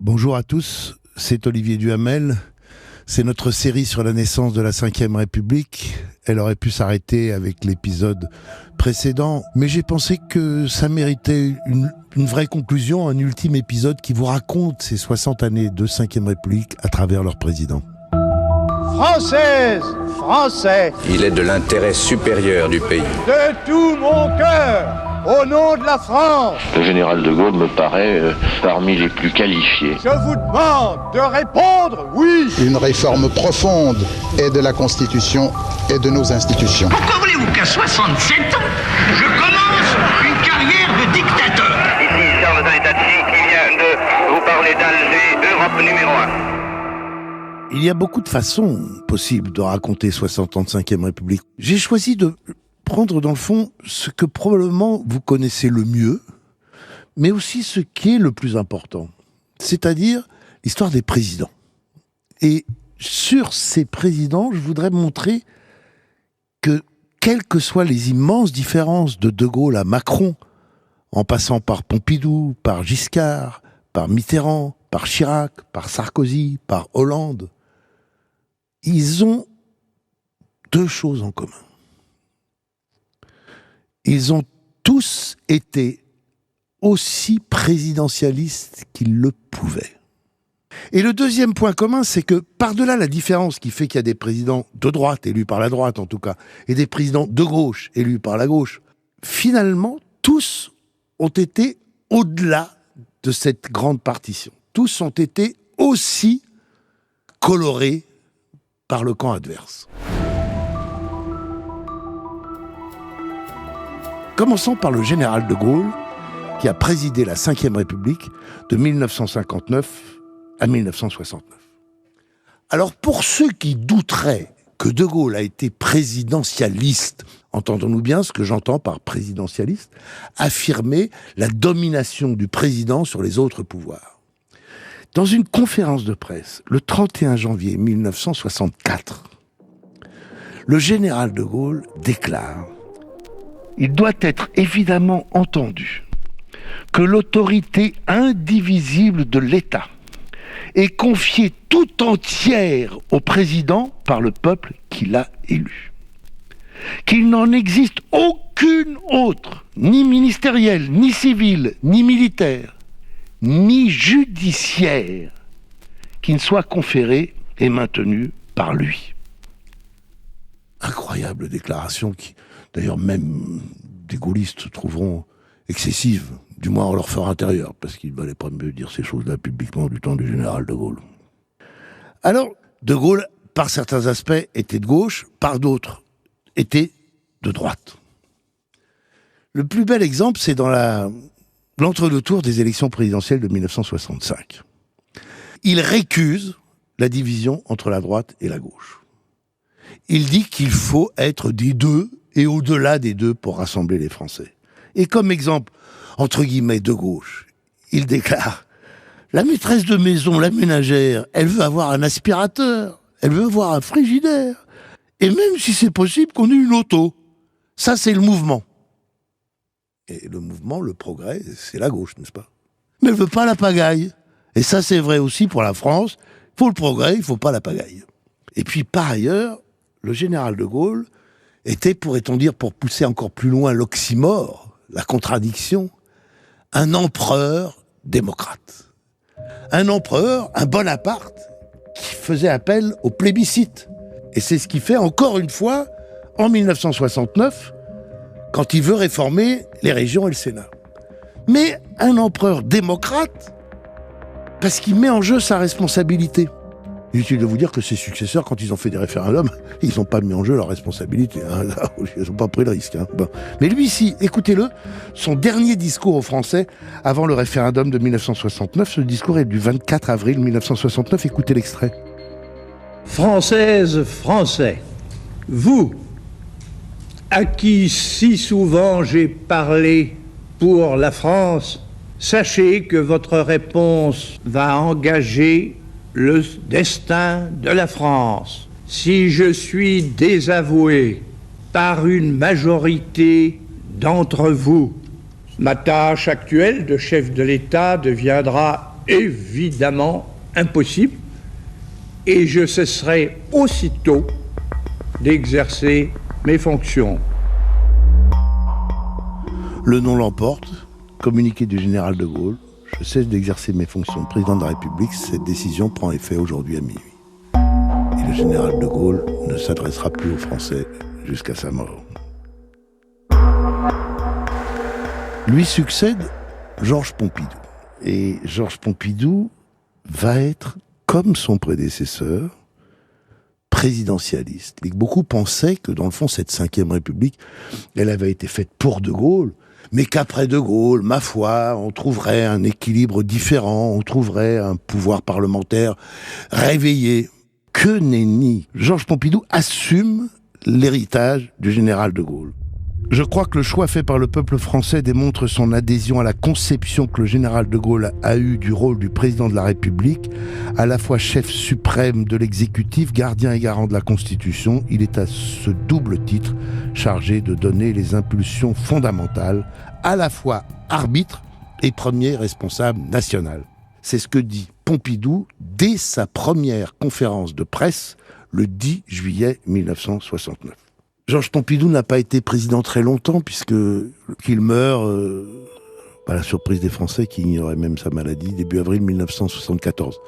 Bonjour à tous, c'est Olivier Duhamel. C'est notre série sur la naissance de la Ve République. Elle aurait pu s'arrêter avec l'épisode précédent, mais j'ai pensé que ça méritait une vraie conclusion, un ultime épisode qui vous raconte ces 60 années de Ve République à travers leur président. Française, Français, il est de l'intérêt supérieur du pays. de tout mon cœur, au nom de la France, Le général de Gaulle me paraît parmi les plus qualifiés. je vous demande de répondre oui. Une réforme profonde et de la Constitution et de nos institutions. Pourquoi voulez-vous qu'à 67 ans, je commence une carrière de dictateur? Ici Charles Danetati qui vient de vous parler d'Alger, Europe numéro 1. Il y a beaucoup de façons possibles de raconter 60 ans de Ve République. J'ai choisi de prendre dans le fond ce que probablement vous connaissez le mieux, mais aussi ce qui est le plus important, c'est-à-dire l'histoire des présidents. Et sur ces présidents, je voudrais montrer que, quelles que soient les immenses différences de De Gaulle à Macron, en passant par Pompidou, par Giscard, par Mitterrand, par Chirac, par Sarkozy, par Hollande, ils ont deux choses en commun. Ils ont tous été aussi présidentialistes qu'ils le pouvaient. Et le deuxième point commun, c'est que par-delà la différence qui fait qu'il y a des présidents de droite, élus par la droite en tout cas, et des présidents de gauche, élus par la gauche, finalement, tous ont été au-delà de cette grande partition. Tous ont été aussi colorés par le camp adverse. Commençons par le général de Gaulle, qui a présidé la Ve République de 1959 à 1969. Alors pour ceux qui douteraient que de Gaulle a été présidentialiste, entendons-nous bien ce que j'entends par présidentialiste, affirmer la domination du président sur les autres pouvoirs. Dans une conférence de presse, le 31 janvier 1964, le général de Gaulle déclare « Il doit être évidemment entendu que l'autorité indivisible de l'État est confiée tout entière au président par le peuple qui l'a élu. Qu'il n'en existe aucune autre, ni ministérielle, ni civile, ni militaire, ni judiciaire, qui ne soit conférée et maintenue par lui. » Incroyable déclaration qui, d'ailleurs, même des gaullistes trouveront excessive, du moins en leur fort intérieur, parce qu'il ne valait pas mieux dire ces choses-là publiquement du temps du général de Gaulle. Alors, de Gaulle, par certains aspects, était de gauche, par d'autres, était de droite. Le plus bel exemple, c'est dans l'entre-deux-tours des élections présidentielles de 1965. Il récuse la division entre la droite et la gauche. Il dit qu'il faut être des deux et au-delà des deux pour rassembler les Français. Et comme exemple, entre guillemets, de gauche, il déclare « La maîtresse de maison, la ménagère, elle veut avoir un aspirateur, elle veut avoir un frigidaire, et même si c'est possible qu'on ait une auto. Ça, c'est le mouvement. » Et le mouvement, le progrès, c'est la gauche, n'est-ce pas? Mais elle veut pas la pagaille. Et ça, c'est vrai aussi pour la France. Il faut le progrès, il faut pas la pagaille. Et puis, par ailleurs, le général de Gaulle était, pourrait-on dire, pour pousser encore plus loin l'oxymore, la contradiction, un empereur démocrate. Un empereur, un Bonaparte, qui faisait appel au plébiscite. Et c'est ce qu'il fait encore une fois en 1969, quand il veut réformer les régions et le Sénat. Mais un empereur démocrate, parce qu'il met en jeu sa responsabilité. Inutile de vous dire que ses successeurs, quand ils ont fait des référendums, ils n'ont pas mis en jeu leur responsabilité. Là, ils n'ont pas pris le risque. Bon. Mais lui, si, écoutez-le, son dernier discours aux Français avant le référendum de 1969, ce discours est du 24 avril 1969, écoutez l'extrait. Françaises, Français, vous, à qui si souvent j'ai parlé pour la France, sachez que votre réponse va engager le destin de la France. Si je suis désavoué par une majorité d'entre vous, ma tâche actuelle de chef de l'État deviendra évidemment impossible, et je cesserai aussitôt d'exercer mes fonctions. Le nom l'emporte, communiqué du général de Gaulle. Je cesse d'exercer mes fonctions de président de la République. Cette décision prend effet aujourd'hui à minuit. Et le général de Gaulle ne s'adressera plus aux Français jusqu'à sa mort. Lui succède Georges Pompidou. Et Georges Pompidou va être, comme son prédécesseur, présidentialiste. Et beaucoup pensaient que, dans le fond, cette Ve République, elle avait été faite pour De Gaulle, mais qu'après De Gaulle, ma foi, on trouverait un équilibre différent, on trouverait un pouvoir parlementaire réveillé. Que nenni! Georges Pompidou assume l'héritage du général de Gaulle. Je crois que le choix fait par le peuple français démontre son adhésion à la conception que le général de Gaulle a eue du rôle du président de la République, à la fois chef suprême de l'exécutif, gardien et garant de la Constitution. Il est à ce double titre chargé de donner les impulsions fondamentales, à la fois arbitre et premier responsable national. C'est ce que dit Pompidou dès sa première conférence de presse le 10 juillet 1969. Georges Pompidou n'a pas été président très longtemps, qu'il meurt, à la surprise des Français qui ignoraient même sa maladie, début avril 1974.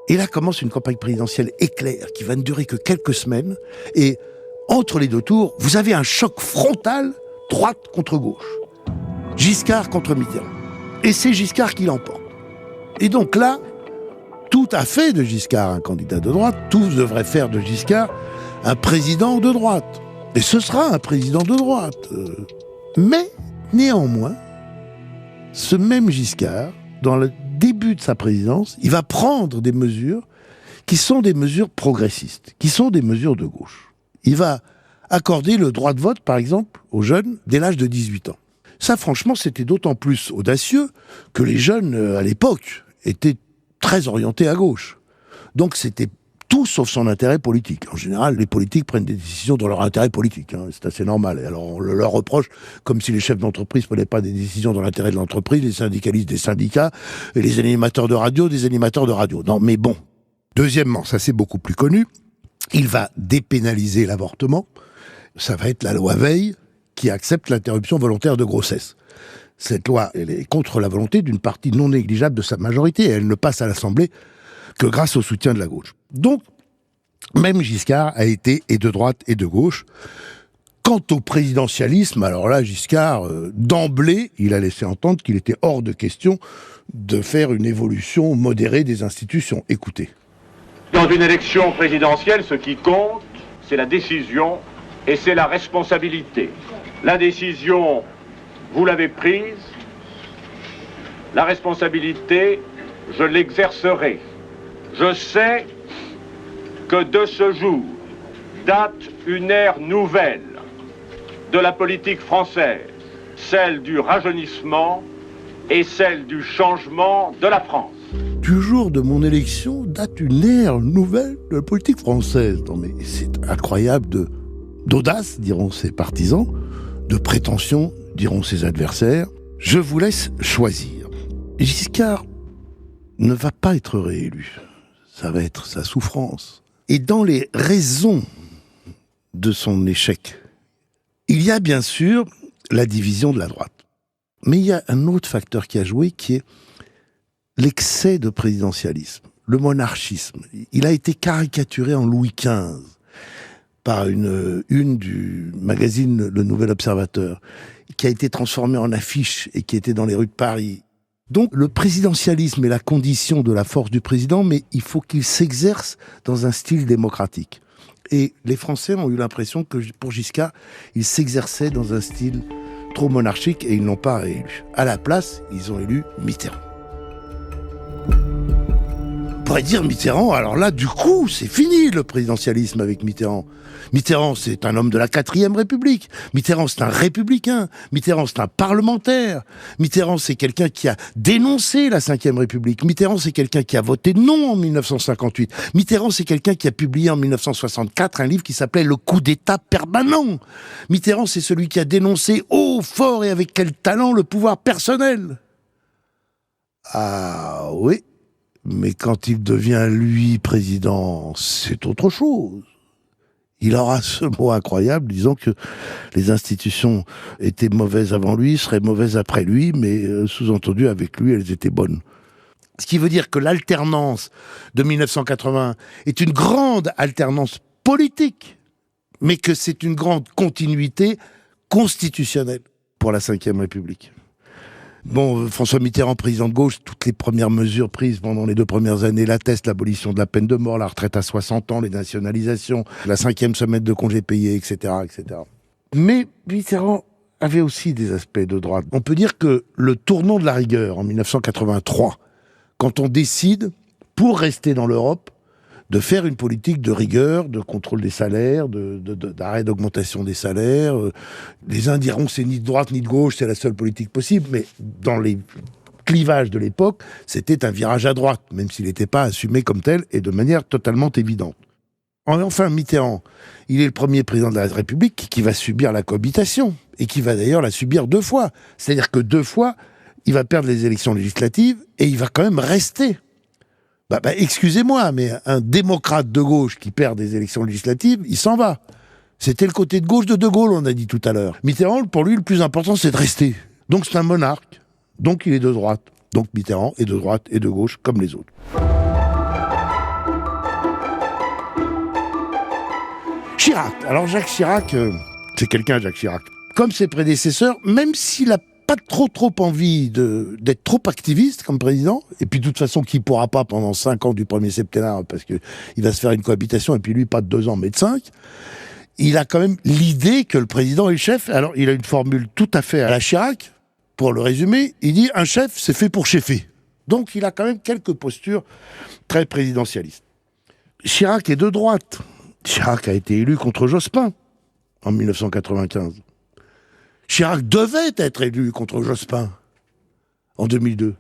Et là commence une campagne présidentielle éclair qui va ne durer que quelques semaines. Et entre les deux tours, vous avez un choc frontal, droite contre gauche. Giscard contre Mitterrand. Et c'est Giscard qui l'emporte. Et donc là, tout a fait de Giscard un candidat de droite, tout devrait faire de Giscard un président de droite. Et ce sera un président de droite. Mais, néanmoins, ce même Giscard, dans le début de sa présidence, il va prendre des mesures qui sont des mesures progressistes, qui sont des mesures de gauche. Il va accorder le droit de vote, par exemple, aux jeunes dès l'âge de 18 ans. Ça, franchement, c'était d'autant plus audacieux que les jeunes, à l'époque, étaient très orientés à gauche. Donc c'était tout sauf son intérêt politique. En général, les politiques prennent des décisions dans leur intérêt politique. C'est assez normal. Et alors on le leur reproche, comme si les chefs d'entreprise ne prenaient pas des décisions dans l'intérêt de l'entreprise, les syndicalistes des syndicats, et les animateurs de radio des animateurs de radio. Non, mais bon. Deuxièmement, ça c'est beaucoup plus connu, il va dépénaliser l'avortement. Ça va être la loi Veil qui accepte l'interruption volontaire de grossesse. Cette loi, elle est contre la volonté d'une partie non négligeable de sa majorité, et elle ne passe à l'Assemblée que grâce au soutien de la gauche. Donc, même Giscard a été et de droite et de gauche. Quant au présidentialisme, alors là, Giscard, d'emblée, il a laissé entendre qu'il était hors de question de faire une évolution modérée des institutions. Écoutez. Dans une élection présidentielle, ce qui compte, c'est la décision et c'est la responsabilité. La décision, vous l'avez prise. La responsabilité, je l'exercerai. Je sais que de ce jour date une ère nouvelle de la politique française, celle du rajeunissement et celle du changement de la France. Du jour de mon élection date une ère nouvelle de la politique française. Non mais c'est incroyable d'audace, diront ses partisans, de prétention, diront ses adversaires. Je vous laisse choisir. Giscard ne va pas être réélu. Ça va être sa souffrance. Et dans les raisons de son échec, il y a bien sûr la division de la droite. Mais il y a un autre facteur qui a joué, qui est l'excès de présidentialisme, le monarchisme. Il a été caricaturé en Louis XV par une du magazine Le Nouvel Observateur, qui a été transformée en affiche et qui était dans les rues de Paris. Donc le présidentialisme est la condition de la force du président, mais il faut qu'il s'exerce dans un style démocratique. Et les Français ont eu l'impression que pour Giscard, il s'exerçait dans un style trop monarchique et ils n'ont pas réélu. À la place, ils ont élu Mitterrand. On pourrait dire Mitterrand, alors là, du coup, c'est fini le présidentialisme avec Mitterrand. Mitterrand, c'est un homme de la 4e République. Mitterrand, c'est un républicain. Mitterrand, c'est un parlementaire. Mitterrand, c'est quelqu'un qui a dénoncé la 5e République. Mitterrand, c'est quelqu'un qui a voté non en 1958. Mitterrand, c'est quelqu'un qui a publié en 1964 un livre qui s'appelait « Le coup d'État permanent ». Mitterrand, c'est celui qui a dénoncé haut, fort et avec quel talent le pouvoir personnel. Ah oui, mais quand il devient, lui, président, c'est autre chose. Il aura ce mot incroyable disant que les institutions étaient mauvaises avant lui, seraient mauvaises après lui, mais sous-entendu, avec lui, elles étaient bonnes. Ce qui veut dire que l'alternance de 1980 est une grande alternance politique, mais que c'est une grande continuité constitutionnelle pour la Ve République. Bon, François Mitterrand, président de gauche, toutes les premières mesures prises pendant les 2 premières années l'attestent, l'abolition de la peine de mort, la retraite à 60 ans, les nationalisations, la 5e semaine de congés payés, etc., etc. Mais Mitterrand avait aussi des aspects de droite. On peut dire que le tournant de la rigueur en 1983, quand on décide, pour rester dans l'Europe, de faire une politique de rigueur, de contrôle des salaires, d'arrêt d'augmentation des salaires. Les uns diront que c'est ni de droite ni de gauche, c'est la seule politique possible, mais dans les clivages de l'époque, c'était un virage à droite, même s'il n'était pas assumé comme tel et de manière totalement évidente. Enfin, Mitterrand, il est le premier président de la République qui va subir la cohabitation, et qui va d'ailleurs la subir 2 fois. C'est-à-dire que 2 fois, il va perdre les élections législatives, et il va quand même rester. Excusez-moi, mais un démocrate de gauche qui perd des élections législatives, il s'en va. C'était le côté de gauche de De Gaulle, on a dit tout à l'heure. Mitterrand, pour lui, le plus important, c'est de rester. Donc c'est un monarque. Donc il est de droite. Donc Mitterrand est de droite et de gauche, comme les autres. Chirac. Alors Jacques Chirac, c'est quelqu'un, Jacques Chirac. Comme ses prédécesseurs, même s'il a pas trop envie d'être trop activiste comme président, et puis de toute façon qui pourra pas pendant 5 ans du premier septennat, parce que il va se faire une cohabitation, et puis lui pas de 2 ans mais de 5, il a quand même l'idée que le président est le chef. Alors il a une formule tout à fait à la Chirac, pour le résumer, il dit un chef c'est fait pour cheffer. Donc il a quand même quelques postures très présidentialistes. Chirac est de droite. Chirac a été élu contre Jospin en 1995. Chirac devait être élu contre Jospin en 2002.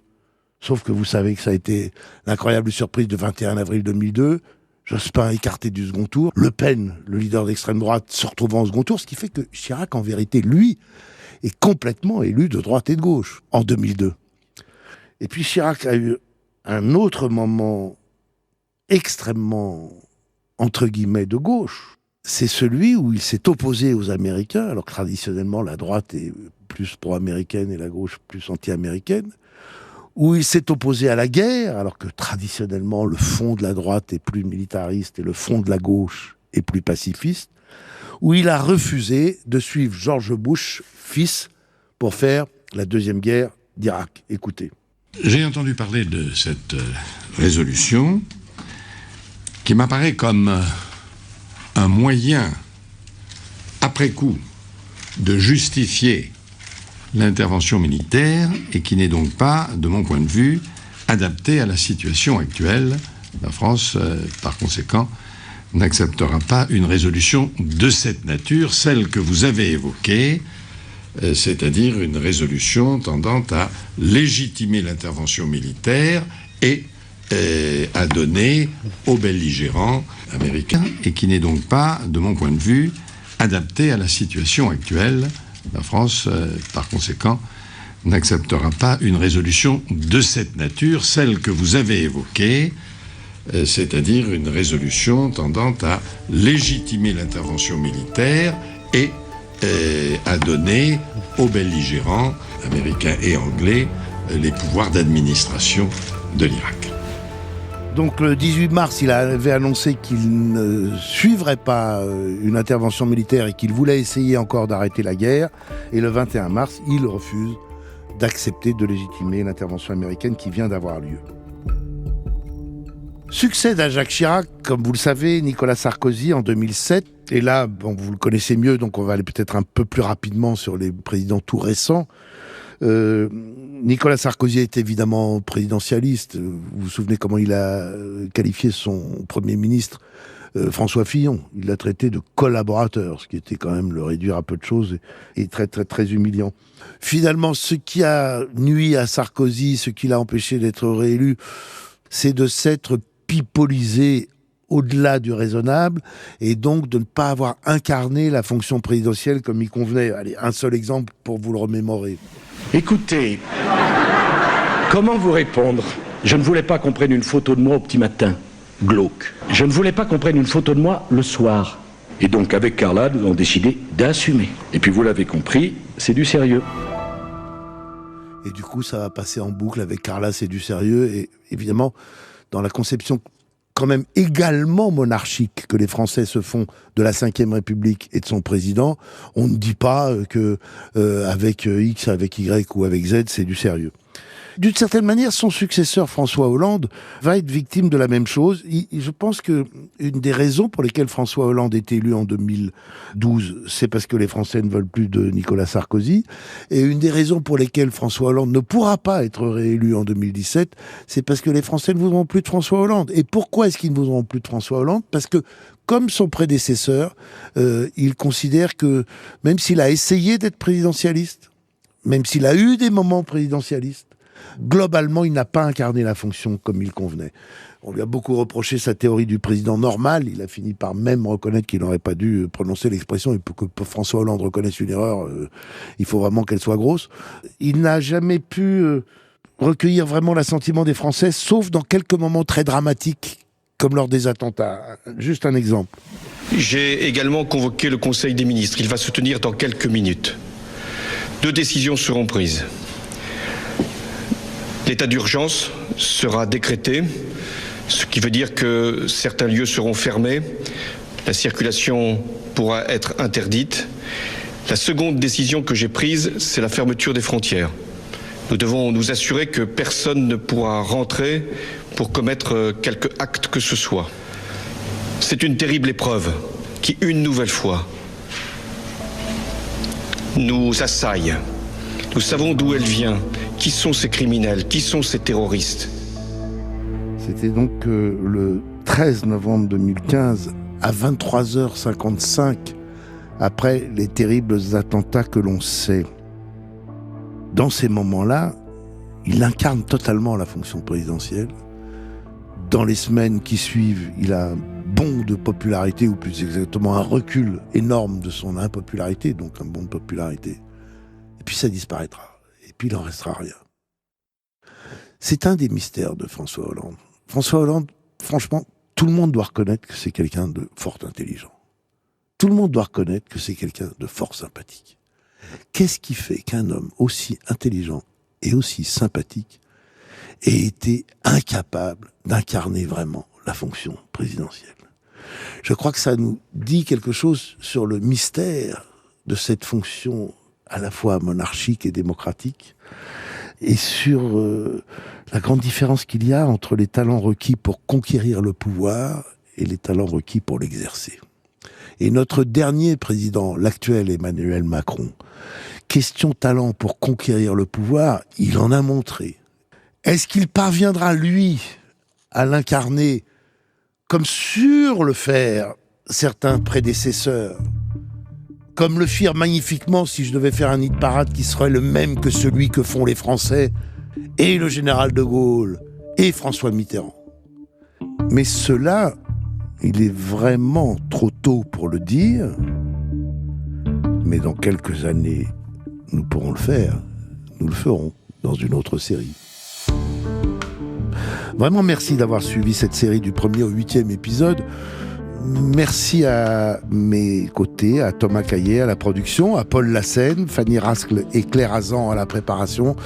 Sauf que vous savez que ça a été l'incroyable surprise de 21 avril 2002. Jospin écarté du second tour. Le Pen, le leader d'extrême droite, se retrouvant au second tour. Ce qui fait que Chirac, en vérité, lui, est complètement élu de droite et de gauche en 2002. Et puis Chirac a eu un autre moment extrêmement, entre guillemets, de gauche. C'est celui où il s'est opposé aux Américains, alors que traditionnellement la droite est plus pro-américaine et la gauche plus anti-américaine, où il s'est opposé à la guerre, alors que traditionnellement le fond de la droite est plus militariste et le fond de la gauche est plus pacifiste, où il a refusé de suivre George Bush, fils, pour faire la 2e guerre d'Irak. Écoutez. J'ai entendu parler de cette résolution qui m'apparaît comme un moyen, après coup, de justifier l'intervention militaire et qui n'est donc pas, de mon point de vue, adapté à la situation actuelle. La France, par conséquent, n'acceptera pas une résolution de cette nature, celle que vous avez évoquée, c'est-à-dire une résolution tendant à légitimer l'intervention militaire et à donner aux belligérants américains et qui n'est donc pas, de mon point de vue, adapté à la situation actuelle. La France, par conséquent, n'acceptera pas une résolution de cette nature, celle que vous avez évoquée, c'est-à-dire une résolution tendant à légitimer l'intervention militaire et à donner aux belligérants américains et anglais les pouvoirs d'administration de l'Irak. Donc le 18 mars, il avait annoncé qu'il ne suivrait pas une intervention militaire et qu'il voulait essayer encore d'arrêter la guerre. Et le 21 mars, il refuse d'accepter de légitimer l'intervention américaine qui vient d'avoir lieu. Succède à Jacques Chirac, comme vous le savez, Nicolas Sarkozy en 2007. Et là, bon, vous le connaissez mieux, donc on va aller peut-être un peu plus rapidement sur les présidents tout récents. Nicolas Sarkozy est évidemment présidentialiste. Vous vous souvenez comment il a qualifié son Premier ministre, François Fillon. Il l'a traité de collaborateur, ce qui était quand même le réduire à peu de choses et très, très, très humiliant. Finalement, ce qui a nui à Sarkozy, ce qui l'a empêché d'être réélu, c'est de s'être pipolisé au-delà du raisonnable, et donc de ne pas avoir incarné la fonction présidentielle comme il convenait. Allez, un seul exemple pour vous le remémorer. Écoutez, Comment vous répondre ? Je ne voulais pas qu'on prenne une photo de moi au petit matin, glauque. Je ne voulais pas qu'on prenne une photo de moi le soir. Et donc avec Carla, nous avons décidé d'assumer. Et puis vous l'avez compris, c'est du sérieux. Et du coup, ça va passer en boucle avec Carla, c'est du sérieux. Et évidemment, dans la conception quand même également monarchique que les Français se font de la Ve République et de son président, on ne dit pas que avec X, avec Y ou avec Z, c'est du sérieux. D'une certaine manière, son successeur, François Hollande, va être victime de la même chose. Je pense que une des raisons pour lesquelles François Hollande est élu en 2012, c'est parce que les Français ne veulent plus de Nicolas Sarkozy. Et une des raisons pour lesquelles François Hollande ne pourra pas être réélu en 2017, c'est parce que les Français ne voudront plus de François Hollande. Et pourquoi est-ce qu'ils ne voudront plus de François Hollande ? Parce que, comme son prédécesseur, il considère que, même s'il a essayé d'être présidentialiste, même s'il a eu des moments présidentialistes, globalement, il n'a pas incarné la fonction comme il convenait. On lui a beaucoup reproché sa théorie du président normal. Il a fini par même reconnaître qu'il n'aurait pas dû prononcer l'expression. Et pour que François Hollande reconnaisse une erreur, il faut vraiment qu'elle soit grosse. Il n'a jamais pu recueillir vraiment l'assentiment des Français, sauf dans quelques moments très dramatiques, comme lors des attentats. Juste un exemple. J'ai également convoqué le Conseil des ministres. Il va se tenir dans quelques minutes. 2 décisions seront prises. L'état d'urgence sera décrété, ce qui veut dire que certains lieux seront fermés, la circulation pourra être interdite. La seconde décision que j'ai prise, c'est la fermeture des frontières. Nous devons nous assurer que personne ne pourra rentrer pour commettre quelque acte que ce soit. C'est une terrible épreuve qui, une nouvelle fois, nous assaille. Nous savons d'où elle vient. Qui sont ces criminels ? Qui sont ces terroristes ? C'était donc le 13 novembre 2015, à 23h55, après les terribles attentats que l'on sait. Dans ces moments-là, il incarne totalement la fonction présidentielle. Dans les semaines qui suivent, il a un bond de popularité, ou plus exactement un recul énorme de son impopularité, donc un bond de popularité. Et puis ça disparaîtra. Et puis il n'en restera rien. C'est un des mystères de François Hollande. François Hollande, franchement, tout le monde doit reconnaître que c'est quelqu'un de fort intelligent. Tout le monde doit reconnaître que c'est quelqu'un de fort sympathique. Qu'est-ce qui fait qu'un homme aussi intelligent et aussi sympathique ait été incapable d'incarner vraiment la fonction présidentielle ? Je crois que ça nous dit quelque chose sur le mystère de cette fonction à la fois monarchique et démocratique, et sur la grande différence qu'il y a entre les talents requis pour conquérir le pouvoir et les talents requis pour l'exercer. Et notre dernier président, l'actuel Emmanuel Macron, question talent pour conquérir le pouvoir, il en a montré. Est-ce qu'il parviendra, lui, à l'incarner comme sur le faire certains prédécesseurs, comme le firent magnifiquement, si je devais faire un hit parade qui serait le même que celui que font les Français, et le général de Gaulle, et François Mitterrand. Mais cela, il est vraiment trop tôt pour le dire, mais dans quelques années, nous pourrons le faire. Nous le ferons dans une autre série. Vraiment merci d'avoir suivi cette série du 1er au 8e épisode. Merci à mes côtés, à Thomas Caillet à la production, à Paul Lassène, Fanny Rascle et Claire Azan à la préparation.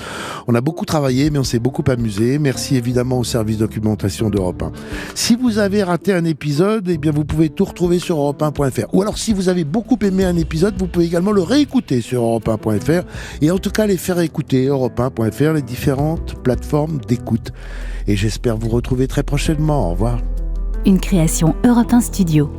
On a beaucoup travaillé, mais on s'est beaucoup amusé. Merci évidemment au service documentation d'Europe 1. Si vous avez raté un épisode, eh bien vous pouvez tout retrouver sur europe1.fr. Ou alors si vous avez beaucoup aimé un épisode, vous pouvez également le réécouter sur europe1.fr. Et en tout cas, les faire écouter, europe1.fr, les différentes plateformes d'écoute. Et j'espère vous retrouver très prochainement. Au revoir. Une création Europe 1 Studio.